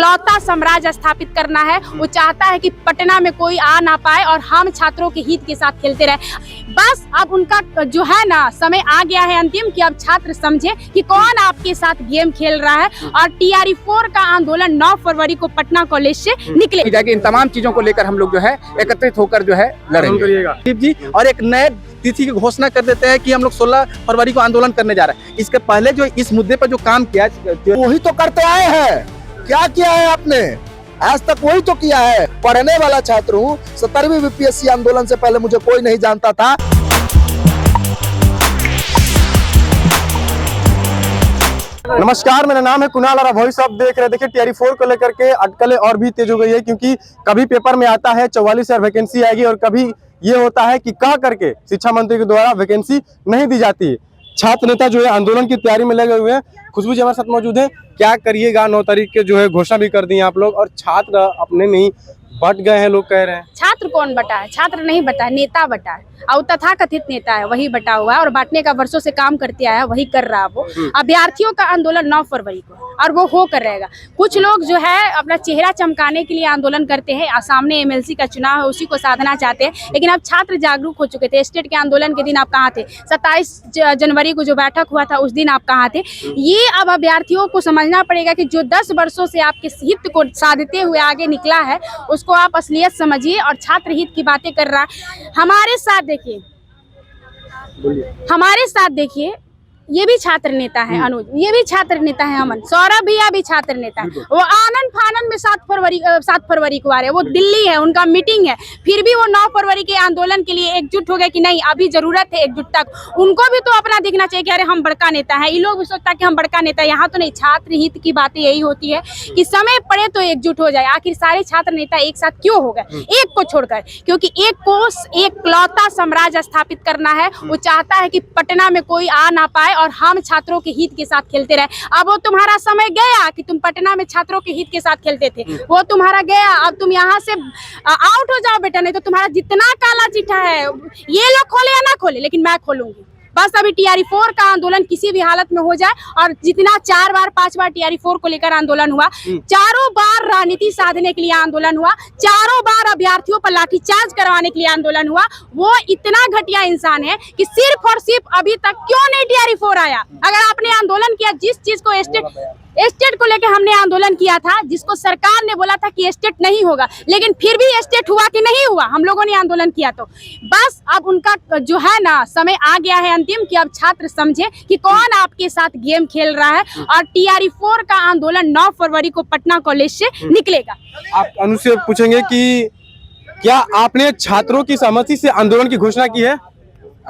इकलौता साम्राज्य स्थापित करना है। वो चाहता है कि पटना में कोई आ ना पाए और हम छात्रों के हित के साथ खेलते रहे। बस अब उनका जो है ना समय आ गया है अंतिम कि अब छात्र समझे कि कौन आपके साथ गेम खेल रहा है और TRE 4 का आंदोलन 9 फरवरी को पटना कॉलेज से निकले। इन तमाम चीजों को लेकर हम लोग जो है एकत्रित होकर जो है लड़ेंगे जी। और एक नए तिथि की घोषणा कर देते हैं कि हम लोग 16 फरवरी को आंदोलन करने जा रहे हैं। इसके पहले जो इस मुद्दे पर जो काम किया वही तो करते आए हैं। क्या किया है आपने आज तक? वही तो किया है। पढ़ने वाला छात्र हूँ। 17वीं BPSC आंदोलन से पहले मुझे कोई नहीं जानता था। नमस्कार, मेरा नाम है कुणाल और आप वॉइस ऑफ देख रहे हैं। देखिए TRE 4 को लेकर के अटकलें और भी तेज हो गई है, क्योंकि कभी पेपर में आता है 44,000 वैकेंसी आएगी और कभी ये होता है कि कह करके शिक्षा मंत्री के द्वारा वैकेंसी नहीं दी जाती है। छात्र नेता जो है आंदोलन की तैयारी में लगे हुए हैं। खुशबू जी हमारे साथ मौजूद है। क्या करिएगा? 9 तारीख के जो है घोषणा भी कर दी है आप लोग, और छात्र अपने में ही बट गए हैं, लोग कह रहे हैं। छात्र कौन बटा है? छात्र नहीं बटा है, नेता बटा है। और तथाकथित नेता है वही बटा हुआ है और बांटने का वर्षों से काम करते आया, वही कर रहा है वो। अभ्यर्थियों का आंदोलन 9 फरवरी को और वो होकर रहेगा। कुछ लोग जो है अपना चेहरा चमकाने के लिए आंदोलन करते हैं, सामने MLC का चुनाव है उसी को साधना चाहते हैं, लेकिन अब छात्र जागरूक हो चुके थे। स्टेट के आंदोलन के दिन आप कहाँ थे? 27 जनवरी को जो बैठक हुआ था उस दिन आप कहाँ थे? ये अब अभ्यर्थियों को समझना पड़ेगा कि जो 10 वर्षों से आपके हित को साधते हुए आगे निकला है उसको आप असलियत समझिए और छात्र हित की बातें कर रहा है। हमारे साथ देखिए, हमारे साथ देखिए, ये भी छात्र नेता है अनुज, ये भी छात्र नेता है अमन, सौरभ भैया भी छात्र नेता है। वो आनंद फानंद में 7 फरवरी को आ रहे हैं। वो दिल्ली है, उनका मीटिंग है, फिर भी वो 9 फरवरी के आंदोलन के लिए एकजुट हो गए कि नहीं अभी जरूरत है एकजुटता। उनको भी तो अपना दिखना चाहिए कि अरे हम बड़का नेता है। ये लोग भी सोचता कि हम बड़का नेता, यहाँ तो नहीं। छात्र हित की बातें यही होती है कि समय पड़े तो एकजुट हो जाए। आखिर सारे छात्र नेता एक साथ क्यों हो गए एक को छोड़कर? क्योंकि एक को इकलौता साम्राज्य स्थापित करना है। वो चाहता है कि पटना में कोई आ ना पाए और हम छात्रों के हित के साथ खेलते रहे। अब वो तुम्हारा समय गया कि तुम पटना में छात्रों के हित के साथ खेलते थे, वो तुम्हारा गया। अब तुम यहाँ से आउट हो जाओ बेटा, नहीं तो तुम्हारा जितना काला चिट्ठा है ये लोग खोले या ना खोले, लेकिन मैं खोलूंगी। बस अभी TRE 4 का आंदोलन किसी भी हालत में हो जाए, और जितना 4 बार 5 बार TRE 4 को लेकर आंदोलन हुआ, चारों बार राजनीति साधने के लिए आंदोलन हुआ, चारों बार अभ्यर्थियों पर लाठीचार्ज करवाने के लिए आंदोलन हुआ। वो इतना घटिया इंसान है कि सिर्फ और सिर्फ अभी तक क्यों नहीं TRE 4 आया? अगर आपने आंदोलन किया, जिस चीज को स्टेट को लेकर हमने आंदोलन किया था, जिसको सरकार ने बोला था कि स्टेट नहीं होगा, लेकिन फिर भी स्टेट हुआ कि नहीं हुआ? हम लोगों ने आंदोलन किया। तो बस अब उनका जो है ना समय आ गया है अंतिम कि अब छात्र समझे कि कौन आपके साथ गेम खेल रहा है और TRE 4 का आंदोलन 9 फरवरी को पटना कॉलेज से निकलेगा। आप अनुज से पूछेंगे कि क्या आपने छात्रों की सहमति से आंदोलन की घोषणा की है?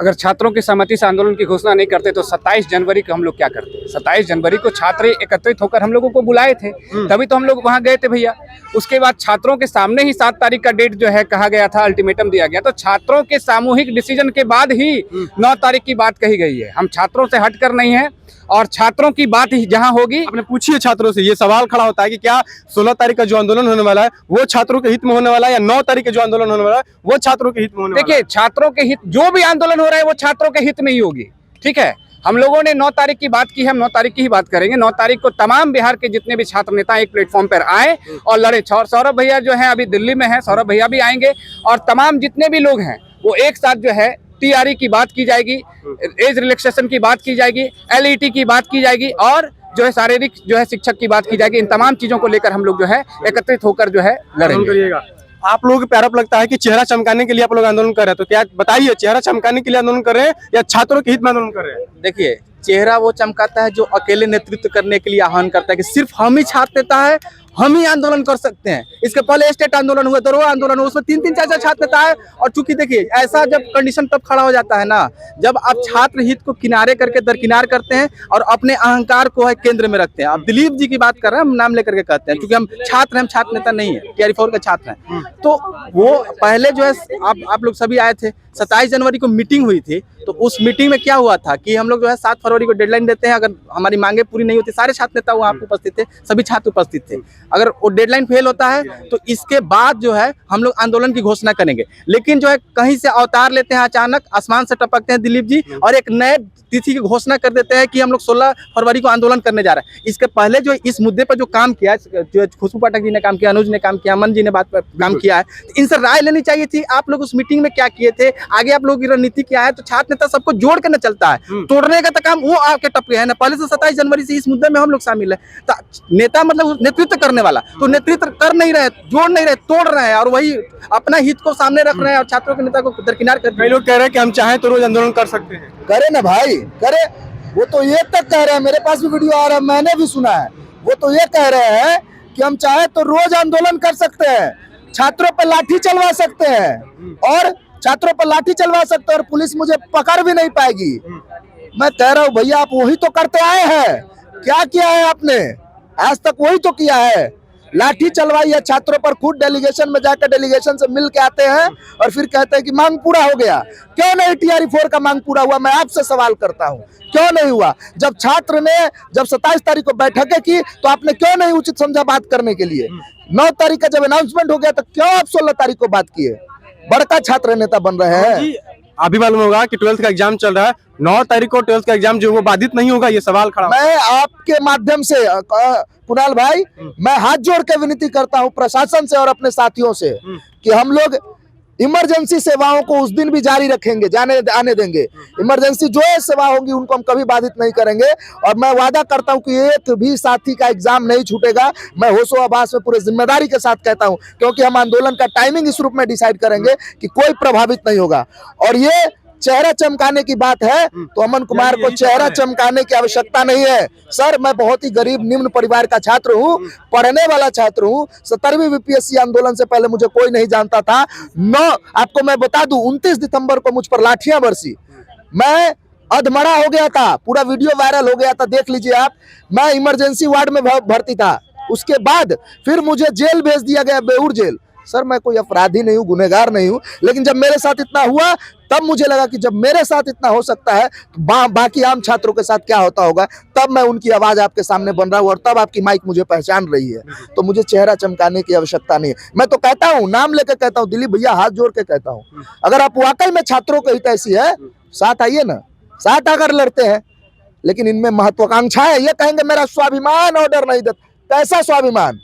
अगर छात्रों की सहमति से आंदोलन की घोषणा नहीं करते तो 27 जनवरी को हम लोग क्या करते? 27 जनवरी को छात्र एकत्रित होकर हम लोगों को बुलाए थे, तभी तो हम लोग वहां गए थे भैया। उसके बाद छात्रों के सामने ही 7 तारीख का डेट जो है कहा गया था, अल्टीमेटम दिया गया। तो छात्रों के सामूहिक डिसीजन के बाद ही 9 तारीख की बात कही गई है। हम छात्रों से हटकर नहीं है, और छात्रों की बात ही जहां होगी। आपने पूछिए छात्रों से, ये सवाल खड़ा होता है कि क्या 16 तारीख का जो आंदोलन होने वाला है वो छात्रों के हित में होने वाला है, या 9 तारीख का जो आंदोलन होने वाला है वो छात्रों के हित में होने वाला है? देखिए, छात्रों के हित, जो भी आंदोलन हो रहा है वो छात्रों के हित में ही होगी। ठीक है, हम लोगों ने 9 तारीख की बात की है, हम 9 तारीख की ही बात करेंगे। 9 तारीख को तमाम बिहार के जितने भी छात्र नेता एक प्लेटफॉर्म पर आए और लड़े। सौरभ भैया जो है अभी दिल्ली में है, सौरभ भैया भी आएंगे, और तमाम जितने भी लोग हैं वो एक साथ जो है TRE की बात की जाएगी, एज रिलैक्सेशन की बात की जाएगी, LET की बात की जाएगी, और जो है शारीरिक जो है शिक्षक की बात की जाएगी। इन तमाम चीजों को लेकर हम लोग जो है एकत्रित होकर जो है लड़ेंगे। आप लोगों को आरोप लगता है कि चेहरा चमकाने के लिए आप लोग आंदोलन कर रहे हैं, तो क्या बताइए, चेहरा चमकाने के लिए आंदोलन कर रहे हैं या छात्रों के हित में आंदोलन कर रहे हैं? देखिए, चेहरा वो चमकाता है जो अकेले नेतृत्व करने के लिए आह्वान करता है कि सिर्फ हम ही छात्र नेता है, हम ही आंदोलन कर सकते हैं। इसके पहले स्टेट आंदोलन हुआ, दरोगा आंदोलन हुआ, उसमें 3-3 4-4 छात्र नेता है। और चूंकि देखिए, ऐसा जब कंडीशन तब खड़ा हो जाता है ना, जब आप छात्र हित को किनारे करके दरकिनार करते हैं और अपने अहंकार को है केंद्र में रखते हैं। आप दिलीप जी की बात कर रहे हैं, हम नाम लेकर के कहते हैं, क्योंकि हम छात्र हैं, हम छात्र नेता नहीं है, TRE 4 के छात्र हैं। तो वो पहले जो है आप लोग सभी आए थे, 27 जनवरी को मीटिंग हुई थी, तो उस मीटिंग में क्या हुआ था कि हम लोग जो है 7 फरवरी को डेडलाइन देते हैं, अगर हमारी मांगे पूरी नहीं होती, सारे छात्र नेता वहाँ पे उपस्थित थे, सभी छात्र उपस्थित थे, अगर वो डेडलाइन फेल होता है तो इसके बाद जो है हम लोग आंदोलन की घोषणा करेंगे। लेकिन जो है कहीं से अवतार लेते हैं, अचानक आसमान से टपकते हैं दिलीप जी और एक नए तिथि की घोषणा कर देते हैं कि हम लोग 16 फरवरी को आंदोलन करने जा रहे हैं। इसके पहले जो इस मुद्दे पर जो काम किया, जो खुशबू पाठक जी ने काम किया, अनुज ने काम किया, अमन जी ने बात पर काम किया है, तो इनसे राय लेनी चाहिए थी। आप लोग उस मीटिंग में क्या किए थे, आगे आप लोगों की रणनीति क्या है? तो छात्र नेता सबको जोड़ के न चलता है, तोड़ने का तो काम वो आके टपके है ना। पहले से 27 जनवरी से इस मुद्दे में हम लोग शामिल है, तो नेता मतलब नेतृत्व करने वाला, तो नेतृत्व कर नहीं रहे, जोड़ नहीं रहे, तोड़ रहे हैं और वही अपना हित को सामने रख रहे हैं और छात्रों के नेता को दरकिनार कर। कई लोग कह रहे हैं कि हम चाहें तो रोज आंदोलन कर सकते हैं। करे ना भाई, करे। वो तो ये तक कह रहे हैं, मेरे पास भी वीडियो आ रहा है, मैंने भी सुना है, वो तो ये कह रहे हैं कि हम चाहे तो रोज आंदोलन कर सकते हैं, छात्रों पर लाठी चलवा सकते हैं और छात्रों पर लाठी चलवा सकते हैं और पुलिस मुझे पकड़ भी नहीं पाएगी। मैं कह रहा हूँ भैया, आप वही तो करते आए हैं, क्या किया है आपने आज तक? वही तो किया है, लाठी चलवाई है छात्रों पर। खुद डेलीगेशन में जाकर डेलीगेशन से मिल के आते हैं और फिर कहते हैं कि मांग पूरा हो गया। क्यों नहीं TRE 4 का मांग पूरा हुआ? मैं आपसे सवाल करता हूं, क्यों नहीं हुआ? जब छात्र ने जब 27 तारीख को बैठकें की तो आपने क्यों नहीं उचित समझा बात करने के लिए? 9 तारीख का जब अनाउंसमेंट हो गया तो क्यों आप 16 तारीख को बात किए? बड़का छात्र नेता बन रहे हैं। अभी मालूम होगा कि 12th का एग्जाम चल रहा है, 9 तारीख को 12th का एग्जाम जो वो बाधित नहीं होगा, ये सवाल खड़ा। मैं आपके माध्यम से कुणाल भाई, मैं हाथ जोड़ के विनती करता हूं प्रशासन से और अपने साथियों से कि हम लोग इमरजेंसी सेवाओं को उस दिन भी जारी रखेंगे, आने देंगे। इमरजेंसी जो सेवा होंगी उनको हम कभी बाधित नहीं करेंगे और मैं वादा करता हूं कि एक भी साथी का एग्जाम नहीं छूटेगा। मैं होशो आभास में पूरे जिम्मेदारी के साथ कहता हूं, क्योंकि हम आंदोलन का टाइमिंग इस रूप में डिसाइड करेंगे कि कोई प्रभावित नहीं होगा। और ये चेहरा चमकाने की बात है तो अमन कुमार को चेहरा चमकाने की आवश्यकता नहीं है। सर, मैं बहुत ही गरीब निम्न परिवार का छात्र हूँ, पढ़ने वाला छात्र हूँ। 17वीं VPSC आंदोलन से पहले मुझे कोई नहीं जानता था। आपको मैं बता दूं, 29 दिसंबर को मुझ पर लाठियां बरसी, मैं अधमरा हो गया था, पूरा वीडियो वायरल हो गया था, देख लीजिए आप। मैं इमरजेंसी वार्ड में भर्ती था, उसके बाद फिर मुझे जेल भेज दिया गया, बेऊर जेल। सर, मैं कोई अपराधी नहीं हूँ, गुनहगार नहीं हूँ, लेकिन जब मेरे साथ इतना हुआ तब मुझे लगा कि जब मेरे साथ इतना हो सकता है तो बाकी आम छात्रों के साथ क्या होता होगा। तब मैं उनकी आवाज आपके सामने बन रहा हूँ और तब आपकी माइक मुझे पहचान रही है। तो मुझे चेहरा चमकाने की आवश्यकता नहीं है। मैं तो कहता हूँ, नाम लेकर कहता हूँ, दिलीप भैया हाथ जोड़ के कहता हूँ, अगर आप वाकई में छात्रों के हित ऐसी है, साथ आइए ना, साथ आकर लड़ते हैं। लेकिन इनमें महत्वाकांक्षा है, ये कहेंगे मेरा स्वाभिमान ऑर्डर नहीं देता। कैसा स्वाभिमान?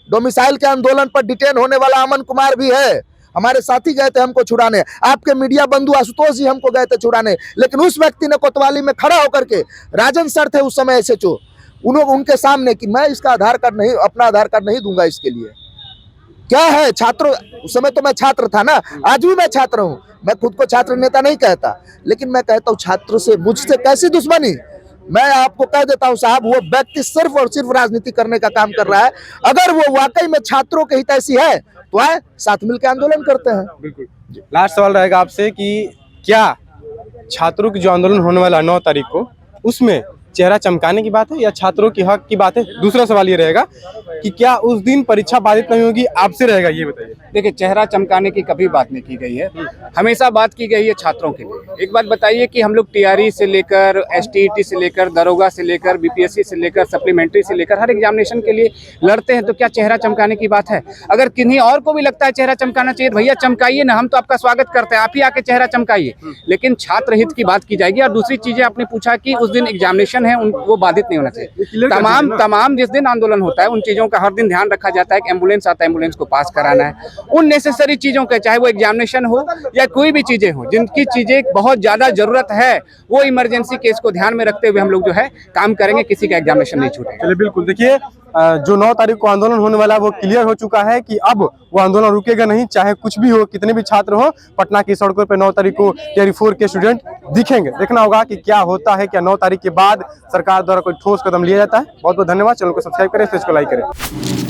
डोमिसाइल के आंदोलन पर डिटेन होने वाला अमन कुमार भी है, हमारे साथी गए थे हमको छुड़ाने, आपके मीडिया बंधु आशुतोष जी हमको गए थे छुड़ाने, लेकिन उस व्यक्ति ने कोतवाली में खड़ा होकर के, राजन सर थे उस समय SHO, उनके सामने कि मैं इसका आधार कार्ड नहीं, अपना आधार कार्ड नहीं दूंगा इसके लिए। क्या है छात्रों, उस समय तो मैं छात्र था ना, आज भी मैं छात्र हूँ। मैं खुद को छात्र नेता नहीं कहता, लेकिन मैं कहता हूँ छात्रों से मुझसे कैसी दुश्मनी। मैं आपको कह देता हूं साहब, वो व्यक्ति सिर्फ और सिर्फ राजनीति करने का काम कर रहा है। अगर वो वाकई में छात्रों के हितैषी है तो आए साथ मिलकर आंदोलन करते हैं। बिल्कुल। लास्ट सवाल रहेगा आपसे कि क्या छात्रों की जो आंदोलन होने वाला 9 तारीख को, उसमें चेहरा चमकाने की बात है या छात्रों के हक की बात है? दूसरा सवाल ये रहेगा कि क्या उस दिन परीक्षा बाधित नहीं होगी, आपसे रहेगा, ये बताइए। देखिए, चेहरा चमकाने की कभी बात नहीं की गई है, हमेशा बात की गई है छात्रों के लिए। एक बात बताइए कि हम लोग TRE से लेकर STET से लेकर दरोगा से लेकर BPSC से लेकर सप्लीमेंट्री से लेकर हर एग्जामिनेशन के लिए लड़ते हैं, तो क्या चेहरा चमकाने की बात है? अगर किन्हीं और को भी लगता है चेहरा चमकाना चाहिए, भैया चमकाइए ना, हम तो आपका स्वागत करते हैं, आप ही आके चेहरा चमकाइए। लेकिन छात्र हित की बात की जाएगी। और दूसरी चीजें आपने पूछा कि उस दिन एग्जामिनेशन है, वो बाधित नहीं होना चाहिए। तमाम जिस दिन आंदोलन होता है उन चीजों का हर दिन ध्यान रखा जाता है कि एम्बुलेंस आता है, एम्बुलेंस को पास कराना है। उन नेसेसरी चीजों के, चाहे वो एग्जामिनेशन हो या कोई भी चीजें हो, जिनकी चीजें बहुत ज्यादा जरूरत है, वो इमरजेंसी केस को ध्यान में रखते हुए हम लोग जो है काम करेंगे, किसी का एग्जामिनेशन नहीं छूटेगा। चलिए, बिल्कुल। देखिए, जो 9 तारीख को आंदोलन होने वाला है वो क्लियर हो चुका है कि अब वो आंदोलन रुकेगा नहीं, चाहे कुछ भी हो, कितने भी छात्र हो। पटना की सड़कों पर 9 तारीख को TRE 4 के स्टूडेंट दिखेंगे। देखना होगा कि क्या होता है, क्या 9 तारीख के बाद सरकार द्वारा कोई ठोस कदम लिया जाता है। बहुत बहुत धन्यवाद। चैनल को सब्सक्राइब करें, पेज को लाइक करें।